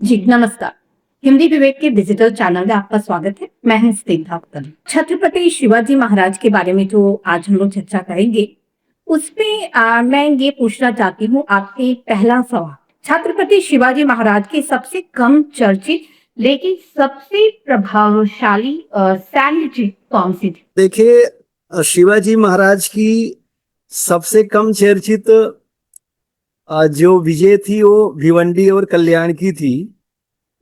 जी, नमस्कार। हिंदी विवेक के digital channel में आपका स्वागत है। मैं हूं स्निग्धा उत्तम। छत्रपति शिवाजी महाराज के बारे में जो आज हम लोग चर्चा करेंगे, उसमें मैं ये पूछना चाहती हूँ आपसे पहला सवाल। छत्रपति शिवाजी महाराज की सबसे कम चर्चित लेकिन सबसे प्रभावशाली सैन्य जीत कौन सी थी? देखिए, शिवाजी महाराज की सबसे कम चर्चित जो विजय थी वो भिवंडी और कल्याण की थी।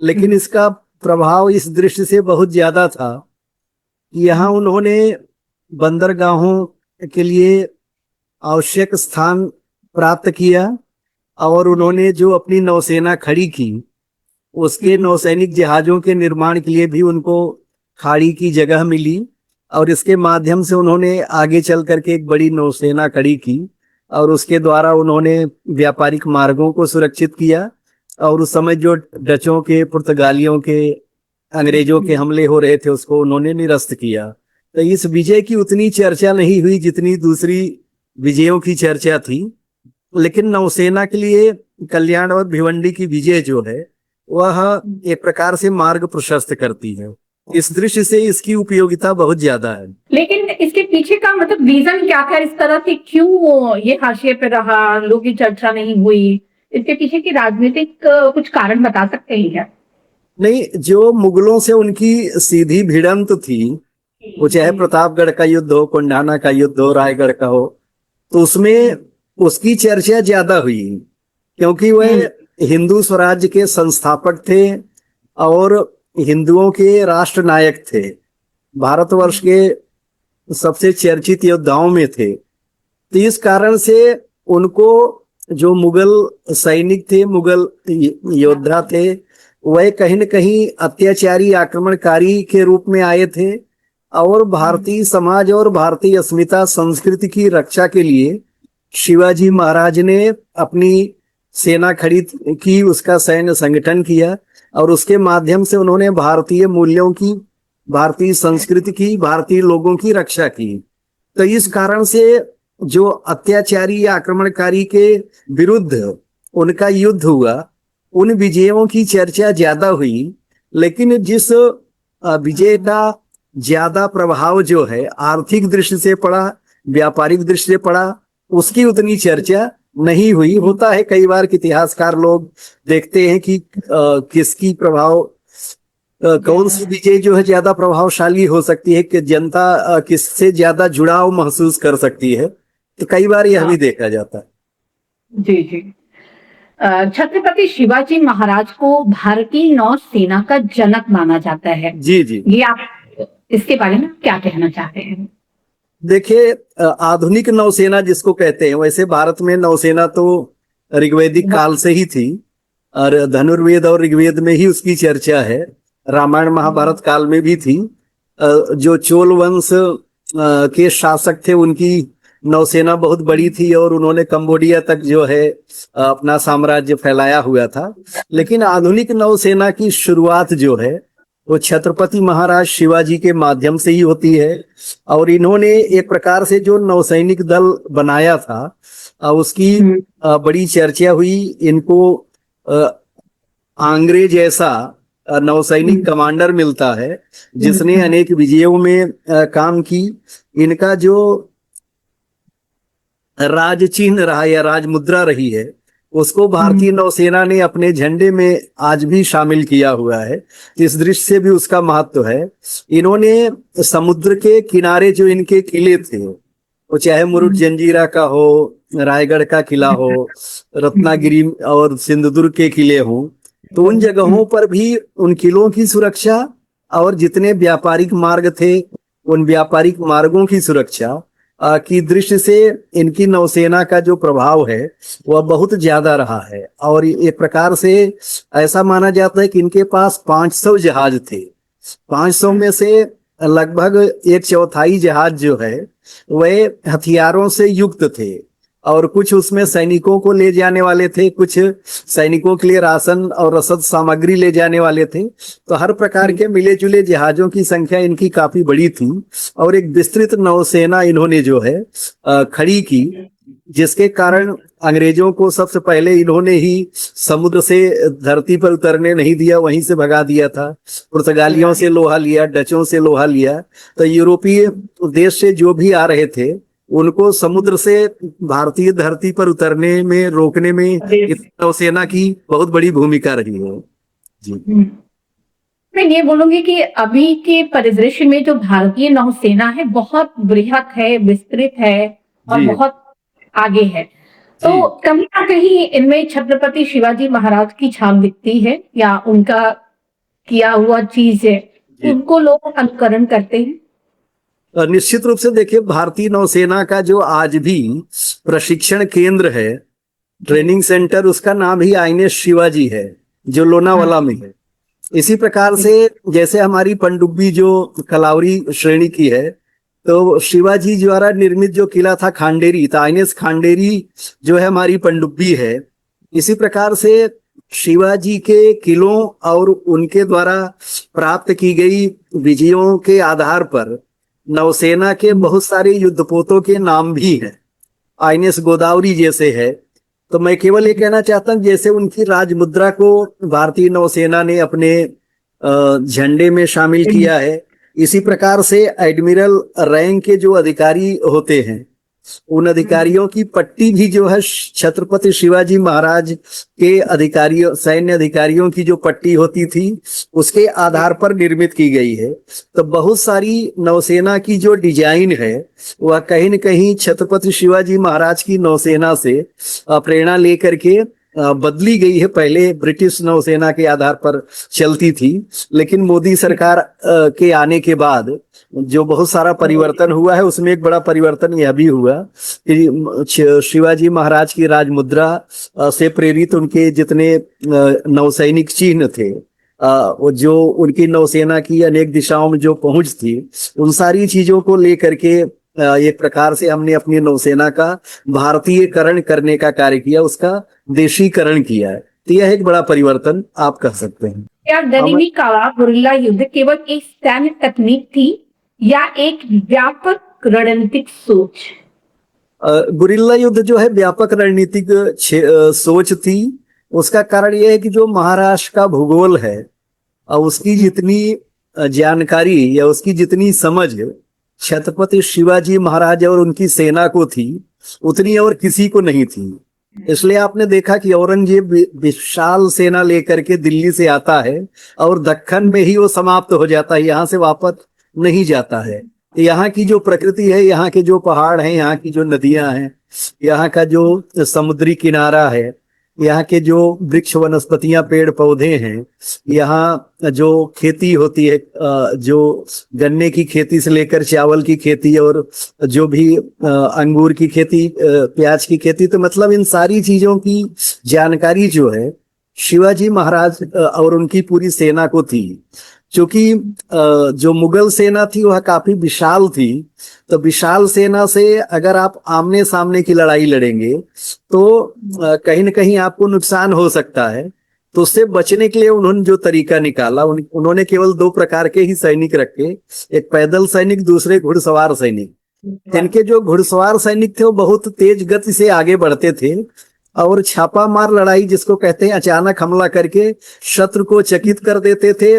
लेकिन हम्म, इसका प्रभाव इस दृष्टि से बहुत ज्यादा था कि यहाँ उन्होंने बंदरगाहों के लिए आवश्यक स्थान प्राप्त किया और जी, उन्होंने जो अपनी नौसेना खड़ी की उसके हम्म, नौसैनिक जहाजों के निर्माण के लिए भी उनको खाड़ी की जगह मिली और इसके माध्यम से उन्होंने आगे चल करके एक बड़ी नौसेना खड़ी की और उसके द्वारा उन्होंने व्यापारिक मार्गों को सुरक्षित किया और उस समय जो डचों के, पुर्तगालियों के, अंग्रेजों के हमले हो रहे थे उसको उन्होंने निरस्त किया। तो इस विजय की उतनी चर्चा नहीं हुई जितनी दूसरी विजयों की चर्चा थी। लेकिन नौसेना के लिए कल्याण और भिवंडी की विजय जो है वह एक प्रकार से मार्ग प्रशस्त करती है। इस दृश्य से इसकी उपयोगिता बहुत ज्यादा है। लेकिन इसके पीछे का मतलब रीजन क्या था इस तरह से, क्यों वो ये हाशिए पे रहा, लोगों की चर्चा नहीं हुई? इसके पीछे की राजनीतिक कुछ कारण बता सकते हैं क्या? नहीं, जो मुगलों से उनकी सीधी भिड़ंत थी, वो चाहे जी, प्रतापगढ़ का युद्ध हो, कोंडाना का युद्ध हो, रायगढ़ का हो, तो उसमें उसकी चर्चा ज्यादा हुई क्योंकि वह हिंदू स्वराज्य के संस्थापक थे और हिंदुओं के राष्ट्र नायक थे। भारतवर्ष के सबसे चर्चित योद्धाओं में थे। तो इस कारण से उनको जो मुगल सैनिक थे, मुगल योद्धा थे, वह कहीं न कहीं अत्याचारी, आक्रमणकारी के रूप में आए थे और भारतीय समाज और भारतीय अस्मिता संस्कृति की रक्षा के लिए शिवाजी महाराज ने अपनी सेना खड़ी की, उसका सैन्य संगठन किया और उसके माध्यम से उन्होंने भारतीय मूल्यों की, भारतीय संस्कृति की, भारतीय लोगों की रक्षा की। तो इस कारण से जो अत्याचारी या आक्रमणकारी के विरुद्ध उनका युद्ध हुआ, उन विजयों की चर्चा ज्यादा हुई। लेकिन जिस विजय का ज्यादा प्रभाव जो है आर्थिक दृष्टि से पड़ा, व्यापारिक दृष्टि से पड़ा, उसकी उतनी चर्चा नहीं हुई। होता है कई बार कि इतिहासकार लोग देखते हैं कि किसकी प्रभाव, कौन सी विजय जो है ज्यादा प्रभावशाली हो सकती है, कि जनता किससे ज्यादा जुड़ाव महसूस कर सकती है। तो कई बार यह भी हाँ, देखा जाता है। जी, जी। छत्रपति शिवाजी महाराज को भारतीय नौसेना का जनक माना जाता है। जी जी। ये आप इसके बारे में क्या कहना चाहते हैं? देखिए, आधुनिक नौसेना जिसको कहते हैं, वैसे भारत में नौसेना तो ऋग्वैदिक काल से ही थी और धनुर्वेद और ऋग्वेद में ही उसकी चर्चा है। रामायण महाभारत काल में भी थी। जो चोल वंश के शासक थे उनकी नौसेना बहुत बड़ी थी और उन्होंने कंबोडिया तक जो है अपना साम्राज्य फैलाया हुआ था। लेकिन आधुनिक नौसेना की शुरुआत जो है वो छत्रपति महाराज शिवाजी के माध्यम से ही होती है और इन्होंने एक प्रकार से जो नौसैनिक दल बनाया था उसकी बड़ी चर्चा हुई। इनको आंग्रे जैसा नौसैनिक कमांडर मिलता है जिसने अनेक विजयों में काम की। इनका जो राज चिन्ह रहा या राज मुद्रा रही है उसको भारतीय नौसेना ने अपने झंडे में आज भी शामिल किया हुआ है। इस दृष्टि से भी उसका महत्व है। इन्होंने समुद्र के किनारे जो इनके किले थे, वो चाहे मुरुड जंजीरा का हो, रायगढ़ का किला हो, रत्नागिरी और सिंधुदुर्ग के किले हो, तो उन जगहों पर भी उन किलों की सुरक्षा और जितने व्यापारिक मार्ग थे उन व्यापारिक मार्गों की सुरक्षा की दृष्टि से इनकी नौसेना का जो प्रभाव है वह बहुत ज्यादा रहा है। और एक प्रकार से ऐसा माना जाता है कि इनके पास 500 जहाज थे। 500 में से लगभग एक चौथाई जहाज जो है वह हथियारों से युक्त थे और कुछ उसमें सैनिकों को ले जाने वाले थे, कुछ सैनिकों के लिए राशन और रसद सामग्री ले जाने वाले थे। तो हर प्रकार के मिले जुले जहाजों की संख्या इनकी काफी बड़ी थी और एक विस्तृत नौसेना इन्होंने जो है खड़ी की। जिसके कारण अंग्रेजों को सबसे पहले इन्होंने ही समुद्र से धरती पर उतरने नहीं दिया, वहीं से भगा दिया था। पुर्तगालियों से लोहा लिया, डचों से लोहा लिया। तो यूरोपीय देश से जो भी आ रहे थे उनको समुद्र से भारतीय धरती पर उतरने में, रोकने में इस नौसेना की बहुत बड़ी भूमिका रही है। जी। मैं ये बोलूंगी कि अभी के परिदृश्य में जो भारतीय नौसेना है बहुत बृहत है, विस्तृत है और जी। बहुत आगे है। तो जी। कहीं ना कहीं इनमें छत्रपति शिवाजी महाराज की छाप दिखती है या उनका किया हुआ चीज है, जी। उनको लोग अनुकरण करते हैं। निश्चित रूप से देखिए, भारतीय नौसेना का जो आज भी प्रशिक्षण केंद्र है, ट्रेनिंग सेंटर, उसका नाम ही आईएनएस शिवाजी है, जो लोनावाला में है। इसी प्रकार से जैसे हमारी पनडुब्बी जो कलावरी श्रेणी की है, तो शिवाजी द्वारा निर्मित जो किला था खांडेरी, तो आईएनएस खांडेरी जो है हमारी पनडुब्बी है। इसी प्रकार से शिवाजी के किलों और उनके द्वारा प्राप्त की गई विजयों के आधार पर नौसेना के बहुत सारे युद्धपोतों के नाम भी हैं। आईएनएस गोदावरी जैसे है। तो मैं केवल ये कहना चाहता हूँ, जैसे उनकी राजमुद्रा को भारतीय नौसेना ने अपने झंडे में शामिल किया है, इसी प्रकार से एडमिरल रैंक के जो अधिकारी होते हैं, उन अधिकारियों की पट्टी भी जो है छत्रपति शिवाजी महाराज के अधिकारियों, सैन्य अधिकारियों की जो पट्टी होती थी, उसके आधार पर निर्मित की गई है। तो बहुत सारी नौसेना की जो डिजाइन है वह कहीं न कहीं छत्रपति शिवाजी महाराज की नौसेना से प्रेरणा लेकर के बदली गई है। पहले ब्रिटिश नौसेना के आधार पर चलती थी, लेकिन मोदी सरकार के आने के बाद जो बहुत सारा परिवर्तन हुआ है, उसमें एक बड़ा परिवर्तन यह भी हुआ कि शिवाजी महाराज की राजमुद्रा से प्रेरित उनके जितने नौसैनिक चिन्ह थे, जो उनकी नौसेना की अनेक दिशाओं में जो पहुंच थी, उन सारी चीजों को लेकर के एक प्रकार से हमने अपनी नौसेना का भारतीयकरण करने का कार्य किया, उसका देशीकरण किया है। तो यह एक बड़ा परिवर्तन आप कह सकते हैं। क्या गरीबी काला गुरिल्ला युद्ध केवल एक सैन्य तकनीक थी या एक व्यापक रणनीतिक सोच? गुरिल्ला युद्ध जो है व्यापक रणनीतिक सोच थी। उसका कारण यह है कि जो महाराष्ट्र का भूगोल है, उसकी जितनी जानकारी या उसकी जितनी समझ छत्रपति शिवाजी महाराज और उनकी सेना को थी, उतनी और किसी को नहीं थी। इसलिए आपने देखा कि औरंगजेब विशाल सेना लेकर के दिल्ली से आता है और दक्कन में ही वो समाप्त हो जाता है, यहाँ से वापस नहीं जाता है। यहाँ की जो प्रकृति है, यहाँ के जो पहाड़ हैं, यहाँ की जो नदियां हैं, यहाँ का जो समुद्री किनारा है, यहाँ के जो वृक्ष वनस्पतियां पेड़ पौधे हैं, यहाँ जो खेती होती है, जो गन्ने की खेती से लेकर चावल की खेती और जो भी अंगूर की खेती, प्याज की खेती, तो मतलब इन सारी चीजों की जानकारी जो है शिवाजी महाराज और उनकी पूरी सेना को थी। क्योंकि जो मुगल सेना थी वह काफी विशाल थी, तो विशाल सेना से अगर आप आमने सामने की लड़ाई लड़ेंगे तो कहीं न कहीं आपको नुकसान हो सकता है। तो उससे बचने के लिए उन्होंने जो तरीका निकाला, उन्होंने केवल दो प्रकार के ही सैनिक रखे, एक पैदल सैनिक, दूसरे घुड़सवार सैनिक। इनके जो घुड़सवार सैनिक थे वो बहुत तेज गति से आगे बढ़ते थे और छापा मार लड़ाई जिसको कहते हैं, अचानक हमला करके शत्रु को चकित कर देते थे।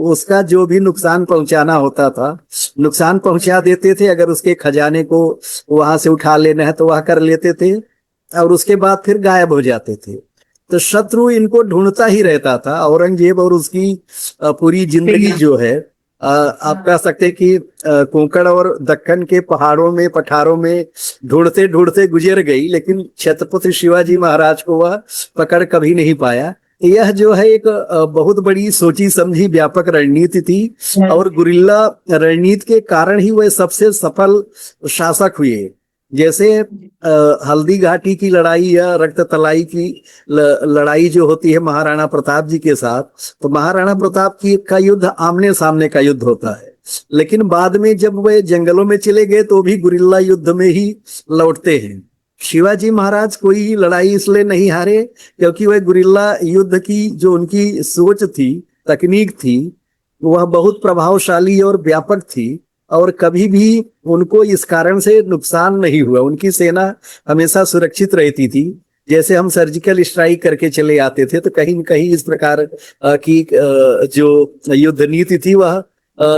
उसका जो भी नुकसान पहुंचाना होता था नुकसान पहुंचा देते थे। अगर उसके खजाने को वहां से उठा लेना है तो वह कर लेते थे और उसके बाद फिर गायब हो जाते थे। तो शत्रु इनको ढूंढता ही रहता था। औरंगजेब और उसकी पूरी जिंदगी जो है, आप कह सकते हैं कि कोंकण और दक्कन के पहाड़ों में, पठारों में ढूंढते ढूंढते गुजर गई, लेकिन छत्रपति शिवाजी महाराज को वह पकड़ कभी नहीं पाया। यह जो है एक बहुत बड़ी सोची समझी व्यापक रणनीति थी और गुरिल्ला रणनीति के कारण ही वह सबसे सफल शासक हुए। जैसे हल्दी घाटी की लड़ाई या रक्त तलाई की लड़ाई जो होती है महाराणा प्रताप जी के साथ, तो महाराणा प्रताप की का युद्ध आमने सामने का युद्ध होता है, लेकिन बाद में जब वे जंगलों में चले गए तो भी गुरिल्ला युद्ध में ही लौटते हैं। शिवाजी महाराज कोई लड़ाई इसलिए नहीं हारे क्योंकि वह गुरिल्ला युद्ध की जो उनकी सोच थी, तकनीक थी, वह बहुत प्रभावशाली और व्यापक थी और कभी भी उनको इस कारण से नुकसान नहीं हुआ। उनकी सेना हमेशा सुरक्षित रहती थी। जैसे हम सर्जिकल स्ट्राइक करके चले आते थे तो कहीं न कहीं इस प्रकार की जो युद्ध नीति थी वह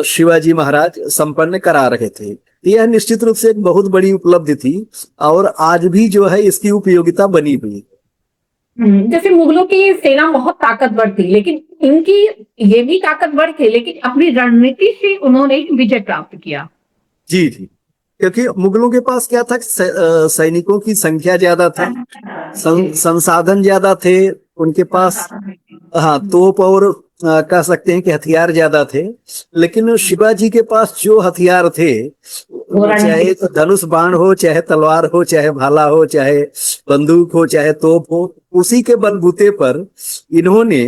शिवाजी महाराज संपन्न करा रहे थे। यह निश्चित रूप से एक बहुत बड़ी उपलब्धि थी और आज भी जो है इसकी उपयोगिता बनी हुई। जैसे मुगलों की सेना बहुत ताकतवर थी, लेकिन इनकी ये भी ताकतवर थे, लेकिन अपनी रणनीति से उन्होंने विजय प्राप्त किया। जी जी, क्योंकि मुगलों के पास क्या था, सैनिकों की संख्या ज्यादा थी, संसाधन ज्यादा थे उनके पास। हाँ, तोप और कह सकते हैं कि हथियार ज्यादा थे। लेकिन शिवाजी के पास जो हथियार थे, चाहे धनुष बाण हो, चाहे तलवार हो, चाहे भाला हो, चाहे बंदूक हो, चाहे तोप हो, उसी के बलबूते पर इन्होंने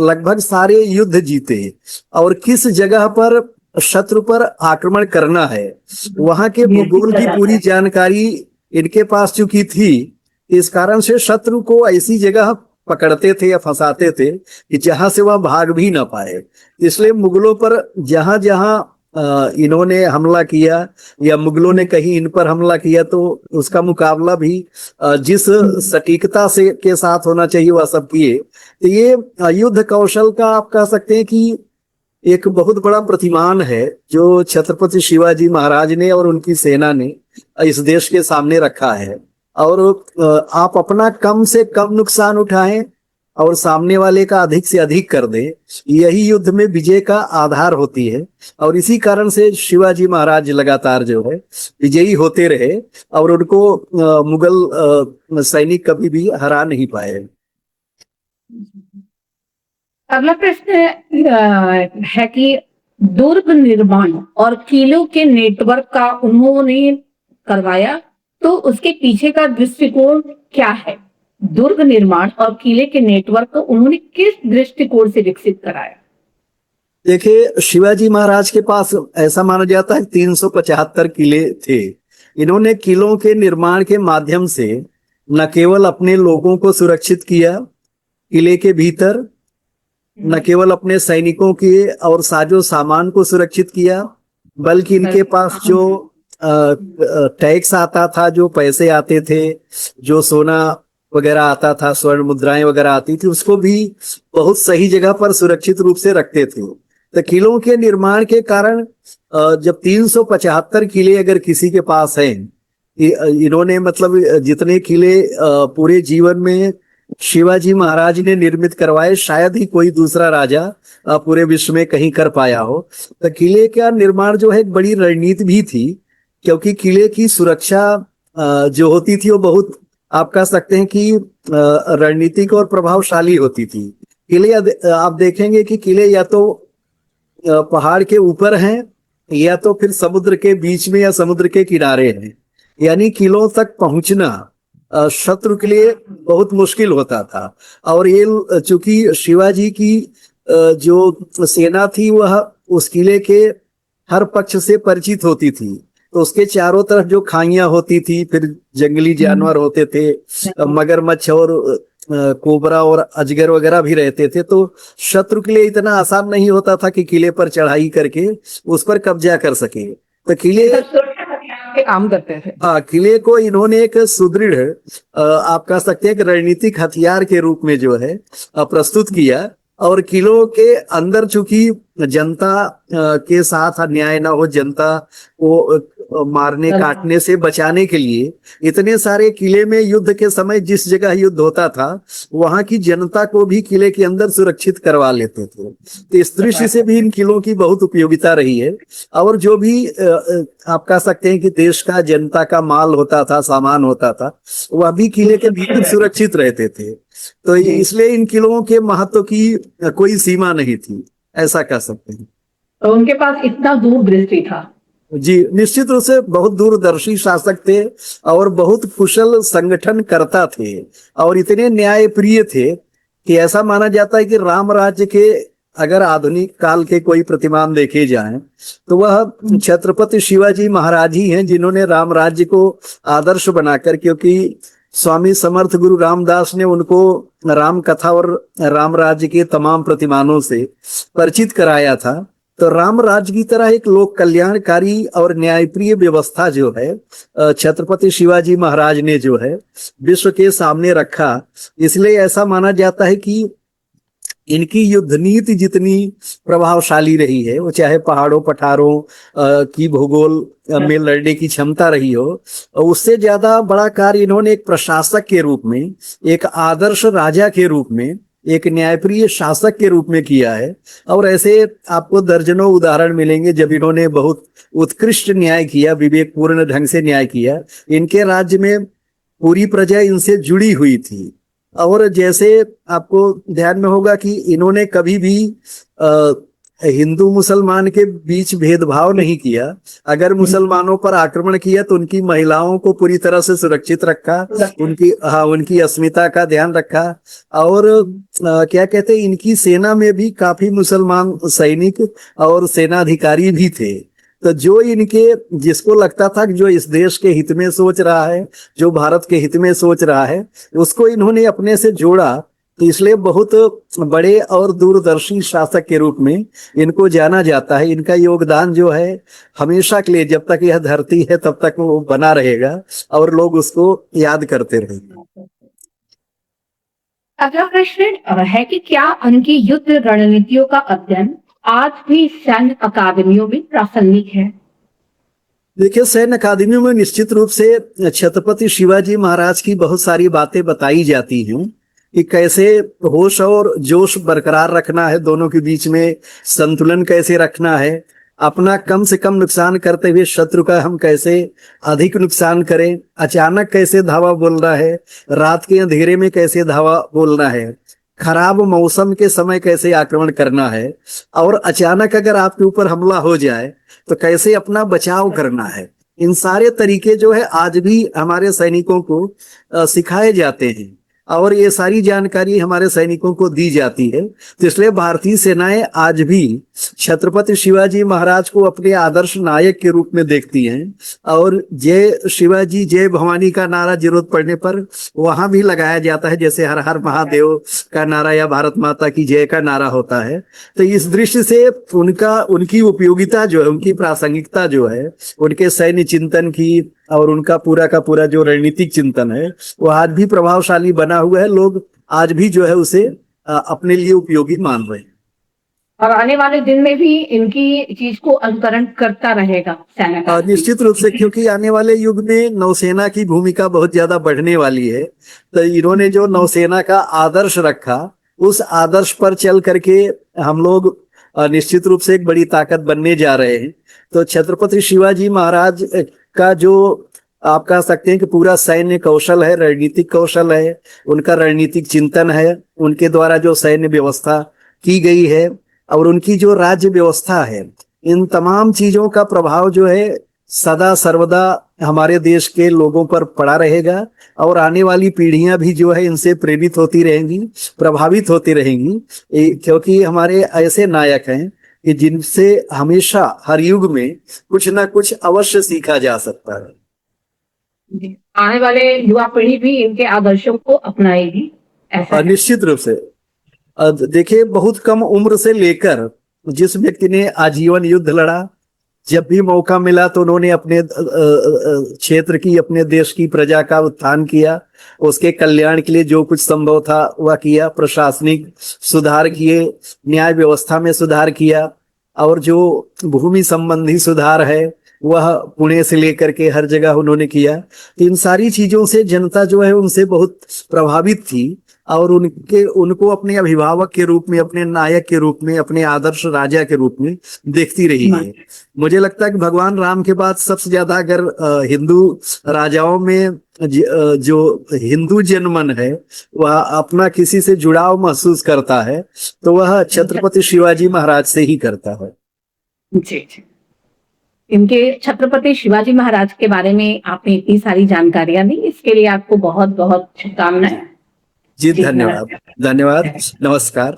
लगभग सारे युद्ध जीते। और किस जगह पर शत्रु पर आक्रमण करना है, वहां के भूगोल की पूरी जानकारी इनके पास चुकी थी। इस कारण से शत्रु को ऐसी जगह पकड़ते थे या फंसाते थे कि जहां से वह भाग भी ना पाए। इसलिए मुगलों पर जहां जहां इन्होंने हमला किया या मुगलों ने कहीं इन पर हमला किया, तो उसका मुकाबला भी जिस सटीकता से के साथ होना चाहिए वह सब किए। तो ये युद्ध कौशल का आप कह सकते हैं कि एक बहुत बड़ा प्रतिमान है जो छत्रपति शिवाजी महाराज ने और उनकी सेना ने इस देश के सामने रखा है। और आप अपना कम से कम नुकसान उठाएं और सामने वाले का अधिक से अधिक कर दें, यही युद्ध में विजय का आधार होती है। और इसी कारण से शिवाजी महाराज लगातार जो है विजयी होते रहे और उनको मुगल सैनिक कभी भी हरा नहीं पाए। अगला प्रश्न है कि दुर्ग निर्माण और किलों के नेटवर्क का उन्होंने करवाया, तो उसके पीछे का दृष्टिकोण क्या है? दुर्ग निर्माण और किले के नेटवर्क को उन्होंने किस दृष्टिकोण से विकसित कराया? देखिए, शिवाजी महाराज के पास ऐसा माना जाता है 375 किले थे। इन्होंने किलों के निर्माण के माध्यम से न केवल अपने लोगों को सुरक्षित किया किले के भीतर, न केवल अपने सैनिकों के और साजो सामान को सुरक्षित किया, बल्कि इनके पास जो टैक्स आता था, जो पैसे आते थे, जो सोना वगैरह आता था, स्वर्ण मुद्राएं वगैरह आती थी, उसको भी बहुत सही जगह पर सुरक्षित रूप से रखते थे। तो किलों के निर्माण के कारण जब 375 किले अगर किसी के पास हैं, इन्होंने मतलब जितने किले पूरे जीवन में शिवाजी महाराज ने निर्मित करवाए, शायद ही कोई दूसरा राजा पूरे विश्व में कहीं कर पाया हो। तो किले का निर्माण जो है एक बड़ी रणनीति भी थी, क्योंकि किले की सुरक्षा जो होती थी वो बहुत, आप कह सकते हैं कि रणनीतिक और प्रभावशाली होती थी। किले आप देखेंगे कि किले या तो पहाड़ के ऊपर हैं या तो फिर समुद्र के बीच में या समुद्र के किनारे हैं। यानी किलों तक पहुंचना शत्रु के लिए बहुत मुश्किल होता था। और ये चूंकि शिवाजी की जो सेना थी वह उस किले के हर पक्ष से परिचित होती थी, तो उसके चारों तरफ जो खाइयां होती थी, फिर जंगली जानवर होते थे, मगरमच्छ और कोबरा और अजगर वगैरह भी रहते थे। तो शत्रु के लिए इतना आसान नहीं होता था कि किले पर चढ़ाई करके उस पर कब्जा कर सके। तो किले काम करते थे। हाँ, किले को इन्होंने एक सुदृढ़ आप कह सकते हैं कि रणनीतिक हथियार के रूप में जो है प्रस्तुत किया। और किलों के अंदर चूंकि जनता के साथ अन्याय ना हो, जनता को मारने काटने से बचाने के लिए इतने सारे किले में युद्ध के समय जिस जगह युद्ध होता था वहां की जनता को भी किले के अंदर सुरक्षित करवा लेते थे। तो इस दृष्टि से भी इन किलों की बहुत उपयोगिता रही है। और जो भी आप कह सकते हैं कि देश का जनता का माल होता था, सामान होता था, वह भी किले के भीतर सुरक्षित रहते थे। तो इसलिए इन किलों के महत्व की कोई सीमा नहीं थी, ऐसा कह सकते हैं। तो उनके पास इतना दूरदृष्टि था। जी, निश्चित रूप से बहुत दूरदर्शी शासक थे और बहुत कुशल संगठन करता थे और इतने न्यायप्रिय थे कि ऐसा माना जाता है कि राम राज्य के अगर आधुनिक काल के कोई प्रतिमान देखे जाएं तो वह छत्रपति शिवाजी महाराज ही हैं, जिन्होंने राम राज्य को आदर्श बनाकर, क्योंकि स्वामी समर्थ गुरु रामदास ने उनको राम कथा और राम राज्य के तमाम प्रतिमानों से परिचित कराया था। तो राम राज्य की तरह एक लोक कल्याणकारी और न्यायप्रिय व्यवस्था जो है छत्रपति शिवाजी महाराज ने जो है विश्व के सामने रखा। इसलिए ऐसा माना जाता है कि इनकी युद्ध नीति जितनी प्रभावशाली रही है, वो चाहे पहाड़ों पठारों की भूगोल में लड़ने की क्षमता रही हो, उससे ज्यादा बड़ा कार्य इन्होंने एक प्रशासक के रूप में, एक आदर्श राजा के रूप में, एक न्यायप्रिय शासक के रूप में किया है। और ऐसे आपको दर्जनों उदाहरण मिलेंगे जब इन्होंने बहुत उत्कृष्ट न्याय किया, विवेकपूर्ण ढंग से न्याय किया। इनके राज्य में पूरी प्रजा इनसे जुड़ी हुई थी। और जैसे आपको ध्यान में होगा कि इन्होंने कभी भी हिंदू मुसलमान के बीच भेदभाव नहीं किया। अगर मुसलमानों पर आक्रमण किया तो उनकी महिलाओं को पूरी तरह से सुरक्षित रखा, उनकी अस्मिता का ध्यान रखा। और क्या कहते हैं, इनकी सेना में भी काफी मुसलमान सैनिक और सेनाधिकारी भी थे। तो जो इनके, जिसको लगता था कि जो इस देश के हित में सोच रहा है, जो भारत के हित में सोच रहा है, उसको इन्होंने अपने से जोड़ा। तो इसलिए बहुत बड़े और दूरदर्शी शासक के रूप में इनको जाना जाता है। इनका योगदान जो है हमेशा के लिए, जब तक यह धरती है तब तक वो बना रहेगा और लोग उसको याद करते रहेंगे। अगला प्रश्न है कि क्या उनकी युद्ध रणनीतियों का अध्ययन आज भी सैन्य अकादमियों में प्रासंगिक है? देखिए, सैन्य अकादमियों में निश्चित रूप से छत्रपति शिवाजी महाराज की बहुत सारी बातें बताई जाती हैं कि कैसे होश और जोश बरकरार रखना है, दोनों के बीच में संतुलन कैसे रखना है, अपना कम से कम नुकसान करते हुए शत्रु का हम कैसे अधिक नुकसान करें, अचानक कैसे धावा बोलना है, रात के अंधेरे में कैसे धावा बोलना है, खराब मौसम के समय कैसे आक्रमण करना है, और अचानक अगर आपके ऊपर हमला हो जाए तो कैसे अपना बचाव करना है। इन सारे तरीके जो है आज भी हमारे सैनिकों को सिखाए जाते हैं और ये सारी जानकारी हमारे सैनिकों को दी जाती है। तो इसलिए भारतीय सेनाएं आज भी छत्रपति शिवाजी महाराज को अपने आदर्श नायक के रूप में देखती हैं। और जय शिवाजी जय भवानी का नारा जरूरत पड़ने पर वहां भी लगाया जाता है, जैसे हर हर महादेव का नारा या भारत माता की जय का नारा होता है। तो इस दृष्टि से उनकी उपयोगिता जो है, उनकी प्रासंगिकता जो है, उनके सैन्य चिंतन की और उनका पूरा का पूरा जो रणनीतिक चिंतन है, वो आज भी प्रभावशाली बना हुआ है। लोग आज भी जो है उसे अपने लिए उपयोगी मान रहे हैं और आने वाले दिन में भी इनकी चीज को अनुकरण करता रहेगा सेना। निश्चित रूप से, क्योंकि आने वाले युग में नौसेना की भूमिका बहुत ज्यादा बढ़ने वाली है। तो इन्होंने जो नौसेना का आदर्श रखा, उस आदर्श पर चल करके हम लोग निश्चित रूप से एक बड़ी ताकत बनने जा रहे हैं। तो छत्रपति शिवाजी महाराज का जो आप कह सकते हैं कि पूरा सैन्य कौशल है, रणनीतिक कौशल है, उनका रणनीतिक चिंतन है, उनके द्वारा जो सैन्य व्यवस्था की गई है और उनकी जो राज्य व्यवस्था है, इन तमाम चीजों का प्रभाव जो है सदा सर्वदा हमारे देश के लोगों पर पड़ा रहेगा। और आने वाली पीढ़ियां भी जो है इनसे प्रेरित होती रहेंगी, प्रभावित होती रहेंगी, क्योंकि हमारे ऐसे नायक हैं कि जिनसे हमेशा हर युग में कुछ ना कुछ अवश्य सीखा जा सकता है। आने वाले युवा पीढ़ी भी इनके आदर्शों को अपनाएगी, ऐसा निश्चित रूप से। देखिए, बहुत कम उम्र से लेकर जिस व्यक्ति ने आजीवन युद्ध लड़ा, जब भी मौका मिला तो उन्होंने अपने क्षेत्र की, अपने देश की प्रजा का उत्थान किया, उसके कल्याण के लिए जो कुछ संभव था वह किया, प्रशासनिक सुधार किए, न्याय व्यवस्था में सुधार किया, और जो भूमि संबंधी सुधार है वह पुणे से लेकर के हर जगह उन्होंने किया। इन सारी चीजों से जनता जो है उनसे बहुत प्रभावित थी और उनको अपने अभिभावक के रूप में, अपने नायक के रूप में, अपने आदर्श राजा के रूप में देखती रही है। मुझे लगता है कि भगवान राम के बाद सबसे ज्यादा अगर हिंदू राजाओं में जो हिंदू जनमन है वह अपना किसी से जुड़ाव महसूस करता है तो वह छत्रपति शिवाजी महाराज से ही करता है। जी, इनके छत्रपति शिवाजी महाराज के बारे में आपने इतनी सारी जानकारियां दी, इसके लिए आपको बहुत बहुत शुभकामनाएं। जी, धन्यवाद। नमस्कार।